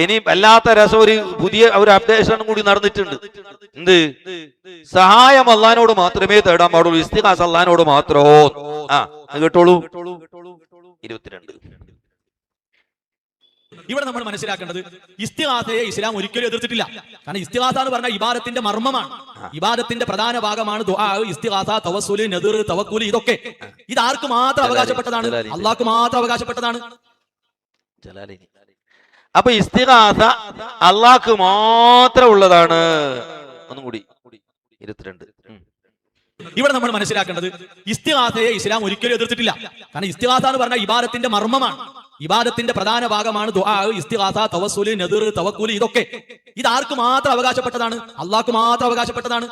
ഇനി വല്ലാത്ത രസം ഒരു പുതിയ ഒരു അപ്ഡേഷൻ കൂടി നടന്നിട്ടുണ്ട്. എന്ത്? സഹായം അള്ളഹാനോട് മാത്രമേ തേടാൻ പാടുള്ളൂ, ഇസ്തിഗാസ അള്ളഹാനോട് മാത്രോ. കേട്ടോളൂ. 22. ഇവിടെ നമ്മൾ മനസ്സിലാക്കേണ്ടത് ഇസ്തിഗാസയെ ഇസ്ലാം ഒരിക്കലും എതിർത്തിട്ടില്ല. കാരണം ഇസ്തിഗാസ എന്ന് പറഞ്ഞാൽ ഇബാദത്തിന്റെ മർമ്മമാണ്, ഇബാദത്തിന്റെ പ്രധാന ഭാഗമാണ് ദുആ, ഇസ്തിഗാസ, തവസ്സുൽ, നദർ, തവക്കുൽ. ഇതൊക്കെ ഇത് ആർക്ക് മാത്രം അവകാശപ്പെട്ടതാണ്? അള്ളാഹ്ക്ക് മാത്രം അവകാശപ്പെട്ടതാണ്. അപ്പൊ ഇസ്തിഗാസ അള്ളാഹ്ക്ക് മാത്രം ഉള്ളതാണ്. ഒന്നും കൂടി 22. ഇവിടെ നമ്മൾ മനസ്സിലാക്കേണ്ടത് ഇസ്തിഗാസയെ ഇസ്ലാം ഒരിക്കലും എതിർത്തിട്ടില്ല. കാരണം ഇസ്തിഗാസ എന്ന് പറഞ്ഞാൽ ഇബാദത്തിന്റെ മർമ്മമാണ്, ഇബാദത്തിന്റെ പ്രധാന ഭാഗമാണ് ദുആ, ഇസ്തിഗാസ, തവസ്സുൽ, നദർ, തവക്കുൽ. ഇതൊക്കെ ഇത് ആർക്ക് മാത്രം അവകാശപ്പെട്ടതാണ്? അള്ളാഹ്ക്ക് മാത്രം അവകാശപ്പെട്ടതാണ്.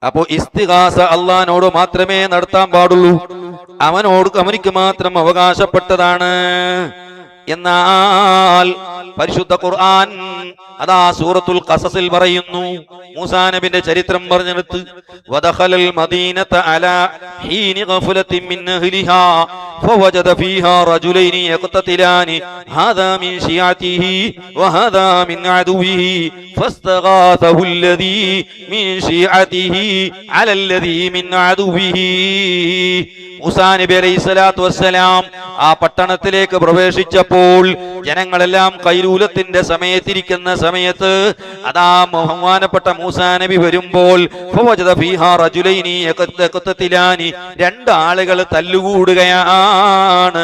അപ്പോ ഇസ്തിഗാസ അള്ളാഹിനോട് മാത്രമേ നടത്താൻ പാടുള്ളൂ, അവനിക്ക് മാത്രം അവകാശപ്പെട്ടതാണ്. എന്നാൽ പരിശുദ്ധ ഖുർആൻ അതാ സൂറത്തുൽ ഖസസിൽ പറയുന്നു, മൂസാ നബിയുടെ ചരിത്രം പറഞ്ഞെടുത്ത്, വദഖലൽ മദീനത അലാ ഹീനി ഗഫലത്തിൻ മിൻ അഹ്ലിഹാ ഫവജദ ഫീഹാ റജുലൈനി യഖ്തതിലാനി ഹാദാ മിൻ ശിയഅതിഹി വഹാദാ മിൻ അദുവിഹി ഫസ്തഗാസഹു അല്ലദീ മിൻ ശിയഅതിഹി അലല്ലദീ മിൻ അദുവിഹി. മൂസാ നബി അലൈഹിസ്സലാത്തു വസ്സലാം ആ പട്ടണത്തിലേക്ക് പ്രവേശിച്ചപ്പോൾ ജനങ്ങളെല്ലാം കൈലൂലത്തിന്റെ സമയത്തിരിക്കുന്ന സമയത്ത് അതാ ബഹുമാനപ്പെട്ട മൂസാ നബി വരുമ്പോൾ രണ്ട് ആളുകൾ തല്ലുകൂടുകയാണ്.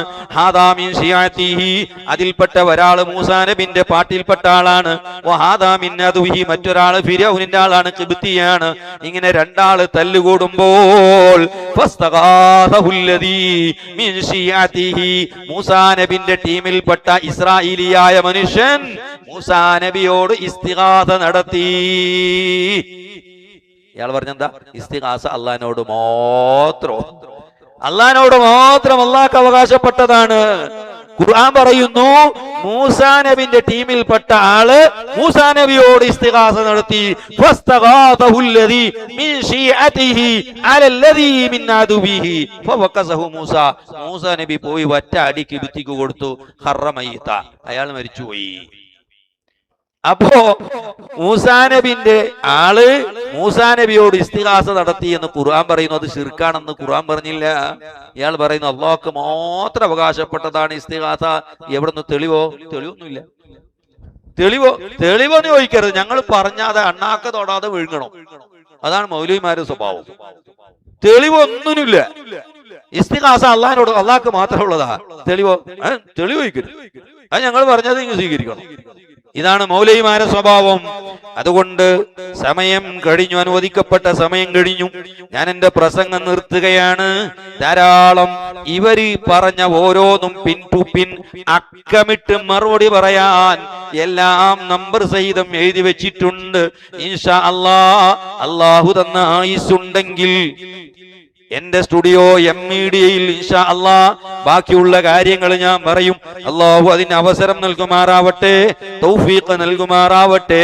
അതിൽപ്പെട്ട ഒരാള് മൂസാ നബിന്റെ പാർട്ടിയിൽപ്പെട്ട ആളാണ്, മറ്റൊരാള് ഫിരൗനിന്റെ ആളാണ്, ഖിബ്തിയാണ്. ഇങ്ങനെ രണ്ടാള് തല്ലുകൂടുമ്പോൾ മൂസാ നബിന്റെ ടീമിൽപ്പെട്ട ഇസ്രായേലിയായ മനുഷ്യൻ മൂസാ നബിയോട് ഇസ്തിഗാസ നടത്തി. ഇയാൾ പറഞ്ഞെന്താ? ഇസ്തിഗാസ അള്ളാഹിനോട് മാത്രം, അള്ളാഹിനോട് മാത്രം അള്ളാഹ്ക്ക് അവകാശപ്പെട്ടതാണ്. ഖുർആൻ പറയുന്നു, മൂസാ നബിന്റെ ടീമിൽപ്പെട്ട ആള് മൂസാ നബിയോട് ഇസ്തിഗാസ നടത്തി. ഫസ്തഗാസഹു അല്ലദീ മിൻ ശിയഅതിഹി അലല്ലദീ മിൻ അദുവിഹി ഫവഖസഹു മൂസ. മൂസാ നബി പോയി ഒറ്റ അടിക്ക് ഭിത്തിക്ക് കൊടുത്തു. ഖറമയിത, അയാൾ മരിച്ചുപോയി. അപ്പോ മൂസാ നബിന്റെ ആള് മൂസാ നബിയോട് ഇസ്തിഗാസ നടത്തി എന്ന് ഖുർആൻ പറയുന്നു. അത് ശിർക്കാണെന്ന് ഖുർആൻ പറഞ്ഞില്ല. ഇയാൾ പറയുന്നു അല്ലാഹ്ക്ക് മാത്രം അവകാശപ്പെട്ടതാണ് ഇസ്തിഗാസ. എവിടുന്ന് തെളിവോ? തെളിവൊന്നുമില്ല. തെളിവെന്ന് ചോദിക്കരുത്. ഞങ്ങൾ പറഞ്ഞാതെ അണ്ണാക്ക തൊടാതെ വിഴുങ്ങണം. അതാണ് മൗലവിമാരുടെ സ്വഭാവം. തെളിവൊന്നുമില്ല. ഇസ്തിഗാസ അള്ളാഹിനോട്, അള്ളാഹ്ക്ക് മാത്രമുള്ളതാ. തെളിവോ? തെളിവ് ചോദിക്കരുത്. അത് ഞങ്ങൾ പറഞ്ഞത് നിങ്ങൾ സ്വീകരിക്കണം. ഇതാണ് മൗലവിമാരുടെ സ്വഭാവം. അതുകൊണ്ട് സമയം കഴിഞ്ഞു, അനുവദിക്കപ്പെട്ട സമയം കഴിഞ്ഞു. ഞാൻ എന്റെ പ്രസംഗം നിർത്തുകയാണ്. ധാരാളം ഇവര് പറഞ്ഞ ഓരോന്നും പിൻ ടു പിൻ അക്കമിട്ട് മറുപടി പറയാൻ എല്ലാം നമ്പർ സഹിതം എഴുതി വെച്ചിട്ടുണ്ട്. ഇൻഷാ അല്ലാഹു തന്ന ആയുസ്സുണ്ടെങ്കിൽ എന്റെ സ്റ്റുഡിയോ മീഡിയയിൽ ഇൻഷാ അല്ലാഹ് ബാക്കിയുള്ള കാര്യങ്ങൾ ഞാൻ പറയും. അല്ലാഹു അതിന് അവസരം നൽകുമാറാവട്ടെ, തൗഫീഖ് നൽകുമാറാവട്ടെ.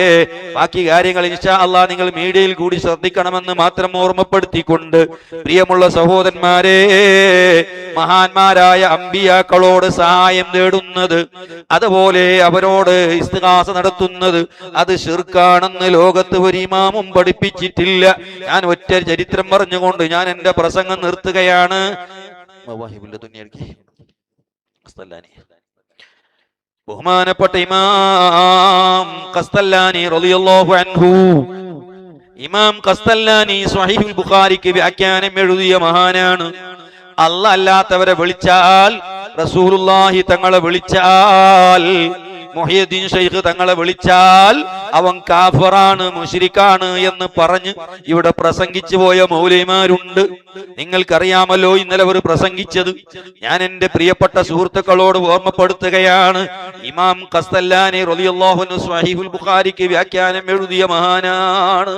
ബാക്കി കാര്യങ്ങൾ ഇൻഷാ അല്ലാഹ് നിങ്ങൾ മീഡിയയിൽ കൂടി ശ്രദ്ധിക്കണമെന്ന് മാത്രം ഓർമ്മപ്പെടുത്തിക്കൊണ്ട്, പ്രിയമുള്ള സഹോദരന്മാരെ, മഹാന്മാരായ അമ്പിയാക്കളോട് സഹായം തേടുന്നത്, അതുപോലെ അവരോട് ഇസ്തിഗാസ നടത്തുന്നത് അത് ശിർക്കാണെന്ന് ലോകത്ത് ഒരു ഇമാമും പഠിപ്പിച്ചിട്ടില്ല. ഞാൻ ഒറ്റ ചരിത്രം പറഞ്ഞുകൊണ്ട് ഞാൻ എന്റെ പ്രസംഗം നിർത്തുകയാണ്. ബഹുമാനപ്പെട്ട ഇമാം ഖസ്തല്ലാനി റളിയല്ലാഹു അൻഹു, ഇമാം ഖസ്തല്ലാനി സ്വഹീഹുൽ ബുഖാരിക്ക് വ്യാഖ്യാനം എഴുതിയ മഹാനാണ്. അല്ലാഹ് അല്ലാത്തവരെ വിളിച്ചാൽ, റസൂലുള്ളാഹി തങ്ങളെ വിളിച്ചാൽ, മുഹ്യിദ്ദീൻ ശൈഖ് തങ്ങളെ വിളിച്ചാൽ അവൻ കാഫിറാണ്, മുശ്രിക്കാണ് എന്ന് പറഞ്ഞ് ഇവിടെ പ്രസംഗിച്ചു പോയ മൗലവിമാരുണ്ട്. നിങ്ങൾക്കറിയാമല്ലോ ഇന്നലെ അവർ പ്രസംഗിച്ചത്. ഞാൻ എന്റെ പ്രിയപ്പെട്ട സുഹൃത്തുക്കളോട് ഓർമ്മപ്പെടുത്തുകയാണ്. ഇമാം ഖസ്തല്ലാനി റളിയല്ലാഹു അൻഹു സ്വഹീഹുൽ ബുഖാരിക്ക് വ്യാഖ്യാനം എഴുതിയ മഹാനാണ്.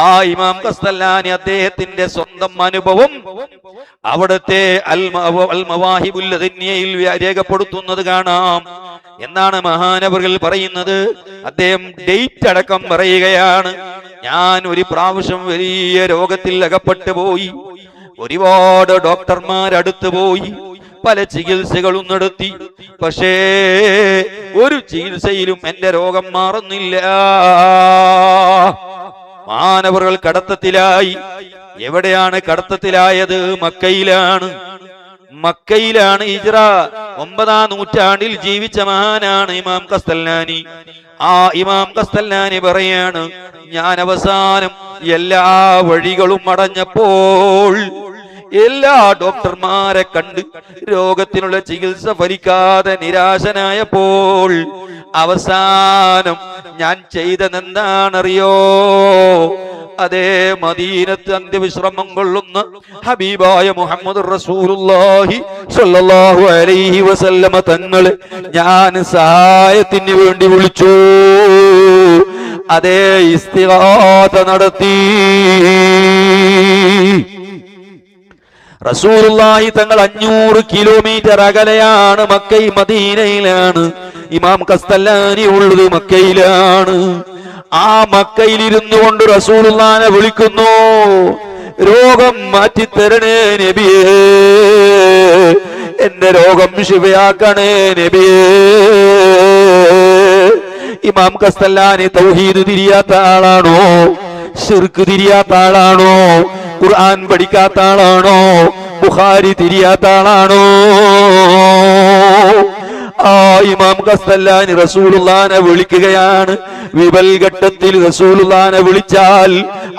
ആ ഇമാം ഖസ്തല്ലാനി അദ്ദേഹത്തിന്റെ സ്വന്തം അനുഭവം അവിടുത്തെ അൽ മവാഹിബുൽ ലദുനിയയിൽ രേഖപ്പെടുത്തുന്നത് കാണാം. എന്നാണ് മഹാനവറുകൾ പറയുന്നത്? അദ്ദേഹം ഡേറ്റ് അടക്കം പറയുകയാണ്. ഞാൻ ഒരു പ്രാവശ്യം വലിയ രോഗത്തിൽ അകപ്പെട്ടു പോയി. ഒരുപാട് ഡോക്ടർമാർ അടുത്ത് പോയി. പല ചികിത്സകളും നടത്തി. പക്ഷേ ഒരു ചികിത്സയിലും എന്റെ രോഗം മാറുന്നില്ല. മാനവറുകൾ കടത്തത്തിലായി. എവിടെയാണ് കടത്തത്തിലായത്? മക്കയിലാണ്. മക്കയിലാണ്. ഹിജ്റ 9-ാം നൂറ്റാണ്ടിൽ ജീവിച്ച മഹാനാണ് ഇമാം ഖസ്തലാനി. ആ ഇമാം ഖസ്തലാനി പറയാണ്, ഞാൻ അവസാനം എല്ലാ വഴികളും അടഞ്ഞപ്പോൾ, എല്ലാ ഡോക്ടർമാരെ കണ്ട് രോഗത്തിനുള്ള ചികിത്സ ഫലിക്കാതെ നിരാശനായപ്പോൾ അവസാനം ഞാൻ ചെയ്തതെന്താണറിയോ? അതേ മദീനത്ത് അന്ത്യവിശ്രമം കൊള്ളുന്ന ഹബീബായ മുഹമ്മദ് റസൂലുള്ളാഹി സ്വല്ലല്ലാഹു അലൈഹി വസല്ലമ തങ്ങളെ ഞാൻ സഹായത്തിന് വേണ്ടി വിളിച്ചു. അതേ ഇസ്തിഗാഥ നടത്തി. റസൂലുള്ളാഹി തങ്ങൾ 500 കിലോമീറ്റർ അകലെയാണ്. മക്കയിൽ മദീനയിലാണ്. ഇമാം ഖസ്തലാനി ഉള്ളത് മക്കയിലാണ്. ആ മക്കയിൽ ഇരുന്നു കൊണ്ട് റസൂലുള്ളാഹിനെ വിളിക്കുന്നു, രോഗം മാറ്റിത്തരണേ നബിയേ, എന്റെ രോഗം ശിഫയാക്കണേ നബിയേ. ഇമാം ഖസ്തലാനി തൗഹീദ് തിരിയാത്ത ആളാണോ? ശിർക്ക് തിരിയാത്ത ആളാണോ? ഖുർആൻ പഠിക്കാത്ത ആളാണോ? ബുഖാരി തിരിയാത്ത ആളാണോ? ആ ഇമാം ഖസ്തലാനി റസൂലുള്ളാഹിനെ വിളിക്കുകയാണ്. വിപൽഘട്ടത്തിൽ റസൂലുള്ളാഹിനെ വിളിച്ചാൽ,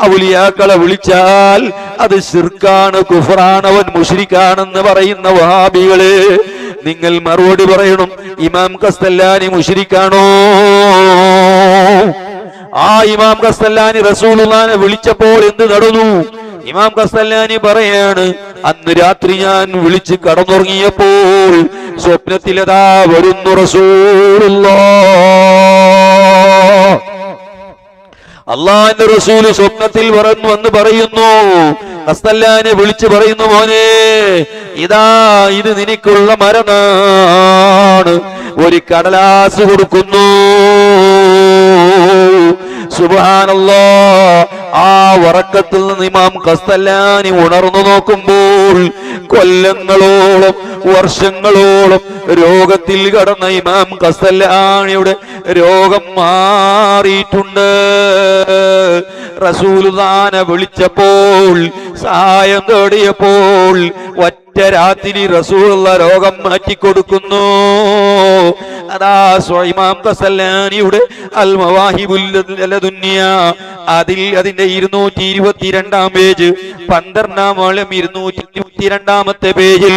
ഔലിയാക്കളെ വിളിച്ചാൽ അത് ശിർക്കാണ്, കുഫറാണ്, അവൻ മുശ്രിക്കാണെന്ന് പറയുന്ന വഹാബികളെ, നിങ്ങൾ മറുപടി പറയണം, ഇമാം ഖസ്തലാനി മുശ്രിക്കാണോ? ആ ഇമാം ഖസ്തലാനി റസൂലുള്ളാഹിനെ വിളിച്ചപ്പോൾ എന്ത് നടന്നു? ഇമാം ഖസ്തലാനി പറയാണ്, അന്ന് രാത്രി ഞാൻ വിളിച്ച് കടന്നുറങ്ങിയപ്പോൾ സ്വപ്നത്തിലതാ വരുന്നു റസൂലുള്ളാഹ്. അള്ളാഹിന്റെ റസൂല് സ്വപ്നത്തിൽ വന്ന് പറയുന്നു, ഖസ്തലാനെ വിളിച്ചു പറയുന്നു, മോനെ ഇതാ ഇത് നിനക്കുള്ള മരണമാണ്. ഒരു കടലാസ് കൊടുക്കുന്നു. സുബ്ഹാനല്ലാഹ്. ആ വറക്കത്തിൽ നിന്ന് ഇമാം ഖസ്തലാനി ഉണർന്നു നോക്കുമ്പോൾ കൊല്ലങ്ങളോളം വർഷങ്ങളോളം രോഗത്തിൽ കടന്ന ഇമാം ഖസ്തലാനിയുടെ രോഗം മാറിയിട്ടുണ്ട്. റസൂലുള്ളാഹിനെ വിളിച്ചപ്പോൾ, സഹായം തേടിയപ്പോൾ ഒറ്റ രാത്രി റസൂലുള്ള രോഗം മാറ്റിക്കൊടുക്കുന്നു. അതാ ഇമാം ഖസ്തലാനിയുടെ അൽ മവാഹിബുൽ ലദുന്നിയ അതിന്റെ 222-ാം പേജ്, 12-ാം വാള്യം 222-ാമത്തെ പേജിൽ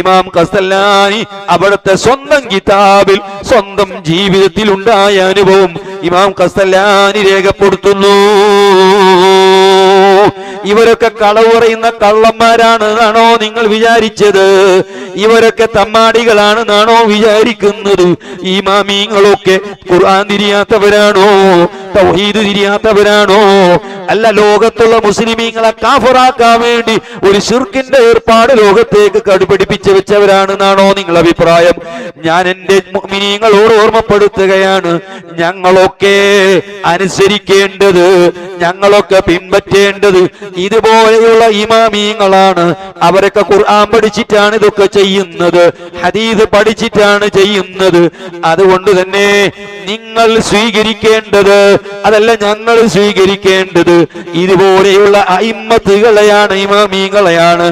ഇമാം ഖസ്തലാനി അവിടുത്തെ സ്വന്തം കിതാബിൽ സ്വന്തം ജീവിതത്തിൽ ഉണ്ടായ അനുഭവം ഇമാം ഖസ്തലാനി രേഖപ്പെടുത്തുന്നു. ഇവരൊക്കെ കളവ് പറയുന്ന കള്ളന്മാരാണെന്നാണോ നിങ്ങൾ വിചാരിച്ചത്? ഇവരൊക്കെ തമ്മാടികളാണെന്നാണോ വിചാരിക്കുന്നത്? ഈ മാമീങ്ങളൊക്കെ ഖുർആൻ തിരിയാത്തവരാണോ? തൗഹീദ് തിരിയാത്തവരാണോ? അല്ല, ലോകത്തുള്ള മുസ്ലിമീങ്ങളെ കാഫറാക്കാൻ വേണ്ടി ഒരു ശിർക്കിന്റെ ഏർപ്പാട് ലോകത്തേക്ക് കടുപിടിപ്പിച്ച് വെച്ചവരാണെന്നാണോ നിങ്ങൾ അഭിപ്രായം? ഞാൻ എന്റെ മുഅ്മിനീങ്ങളോട് ഓർമ്മപ്പെടുത്തുകയാണ്, ഞങ്ങളൊക്കെ അനുസരിക്കേണ്ടത്, ഞങ്ങളൊക്കെ പിൻപറ്റേണ്ടത് ഇതുപോലെയുള്ള ഇമാമീങ്ങളാണ്. അവരൊക്കെ ഖുർആൻ പഠിച്ചിട്ടാണ് ഇതൊക്കെ ചെയ്യുന്നത്, ഹദീസ് പഠിച്ചിട്ടാണ് ചെയ്യുന്നത്. അതുകൊണ്ട് തന്നെ നിങ്ങൾ സ്വീകരിക്കേണ്ടത്, അതല്ല ഞങ്ങൾ സ്വീകരിക്കേണ്ടത്, ഇതുപോലെയുള്ള അയിമ്മത്തുകളെയാണ്, ഇമാമീങ്ങളെയാണ്,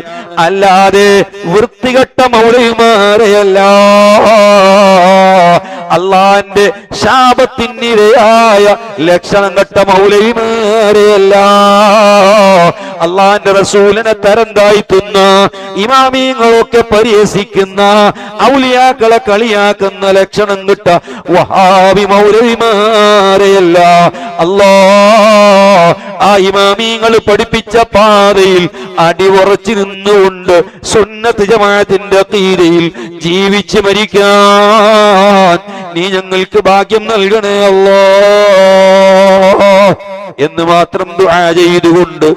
അല്ലാതെ വൃത്തികെട്ട മൗലവിമാരെയല്ല. അള്ളാന്റെ ശാപത്തിനിരയായ ലക്ഷണം കെട്ട മൗലവിമാരെയല്ല. അള്ളാന്റെ റസൂലിനെ തരം താഴ്ത്തുന്ന ഇമാമീങ്ങളൊക്കെ പരിഹസിക്കുന്ന ഔലിയാക്കളെ കളിയാക്കുന്ന ലക്ഷണം കിട്ട വഹാബി മൗലവിമാരെയല്ല. അല്ലാ ആ ഇമാമീങ്ങൾ പഠിപ്പിച്ച പാതയിൽ അടിയുറച്ചു നിന്നുകൊണ്ട് സുന്നത്ത് ജമാഅത്തിന്റെ അഖീദയിൽ ജീവിച്ച് മരിക്കാൻ നീ ഞങ്ങൾക്ക് ഭാഗ്യം നൽകണേ അല്ലാഹ് എന്ന് മാത്രം ദുആ ചെയ്തുകൊണ്ട്